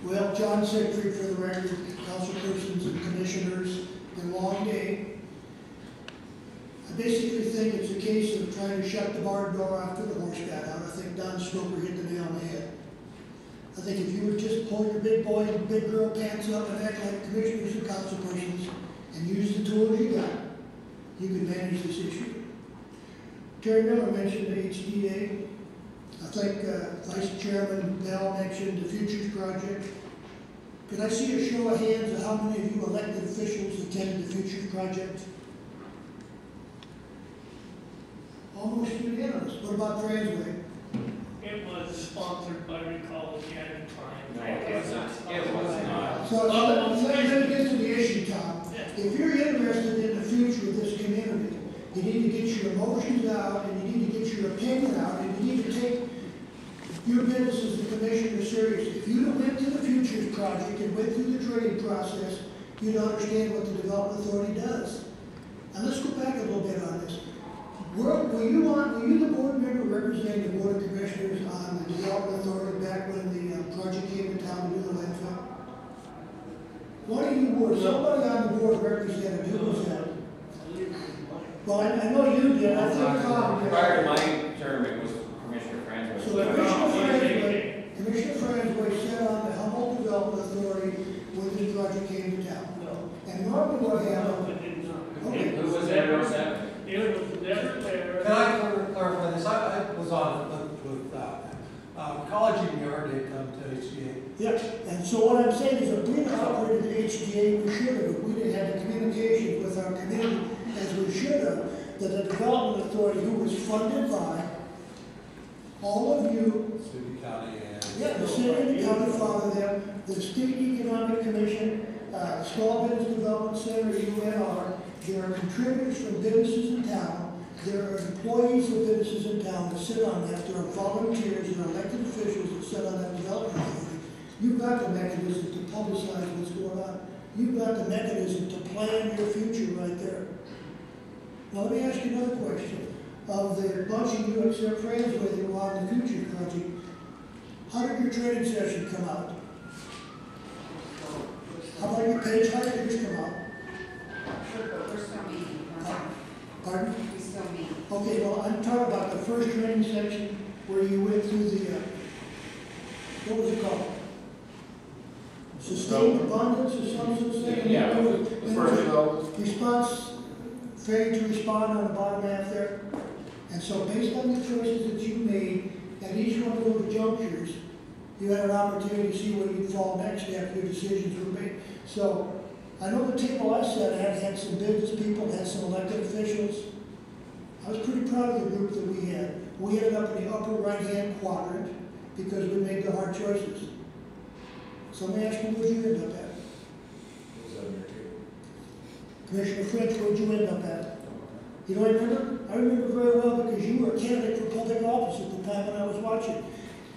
Well, John Siegfried, for the record, councilpersons and commissioners, been a long day. I basically think it's a case of trying to shut the barn door after the horse got out. I think Don Stoker hit the nail on the head. I think if you would just pull your big boy and big girl pants up and act like commissioners and councilpersons and use the tools you got, you can manage this issue. Terry Miller mentioned the HDA. I think Vice Chairman Bell mentioned the Futures Project. Could I see a show of hands of how many of you elected officials attended the Futures Project? Almost unanimous. What about Transway? It was sponsored by Recall Academy Time. No, it was not. So let me get to the issue, Tom. If you're interested in the future of this community, you need to get your emotions out, and you need to get your opinion out, and you need to take your business as the commissioner seriously. If you went to the Futures Project and went through the training process, you'd understand what the Development Authority does. And let's go back a little bit on this. Were you the board member representing the Board of Commissioners on the Development Authority back when the project came to town to do the landfill? One of you were. Somebody on the board represented. Who was that? Well, I know you did. I think Tom did. Prior to my term, it was Commissioner Franz. So Commissioner Franz sat on the Humboldt Development Authority when this project came to town. And normally what happened? Okay. Who was that representative? It was never there. Can I clarify this? I was on with College in Yard did come to HDA. Yeah, and so what I'm saying is if we had operated the HDA, we should have. If we didn't have the communications with our community as we should have, that the Development Authority, who was funded by all of you, City, county, and the city and the county father them, the State Economic Commission, Small Business Development Center, UNR, there are contributors from businesses in town. There are employees of businesses in town that sit on that. There are volunteers and elected officials that sit on that development authority. You've got the mechanism to publicize what's going on. You've got the mechanism to plan your future right there. Now let me ask you another question. Of the bunch of you except Franz that were on the Futures Project, how did your training session come out? How about your page? How did yours come out? We're still meeting. Pardon? We still meet. Okay, well, I'm talking about the first training section where you went through the, what was it called? Sustained abundance or something? Yeah, the first response, failure to respond on the bottom half there. And so based on the choices that you made at each one of those junctures, you had an opportunity to see where you'd fall next after your decisions were made. So I know the table I sat at had some business people, had some elected officials. I was pretty proud of the group that we had. We ended up in the upper right-hand quadrant because we made the hard choices. So let me ask you, where'd you end up at? Commissioner French, where'd you end up at? You don't remember? I remember very well because you were a candidate for public office at the time when I was watching.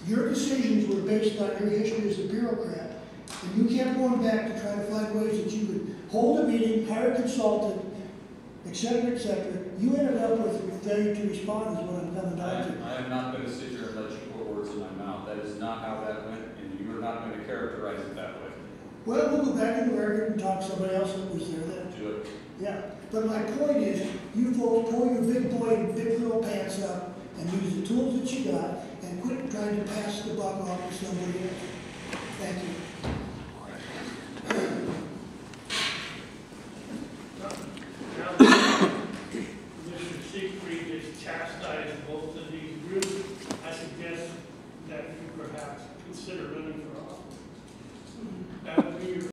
Your decisions were based on your history as a bureaucrat. And you kept going back to try to find ways that you could hold a meeting, hire a consultant, et cetera, et cetera. You ended up with failure to respond is what I'm coming down to. I am not going to sit here and let you put words in my mouth. That is not how that went, and you are not going to characterize it that way. Well, we'll go back in the record and talk to somebody else that was there then. Do it. Yeah, but my point is, you folks pull your big boy and big girl pants up and use the tools that you got and quit trying to pass the buck off to somebody else. Thank you. Mr. Siegfried has chastised both of these groups. I suggest that you perhaps consider running for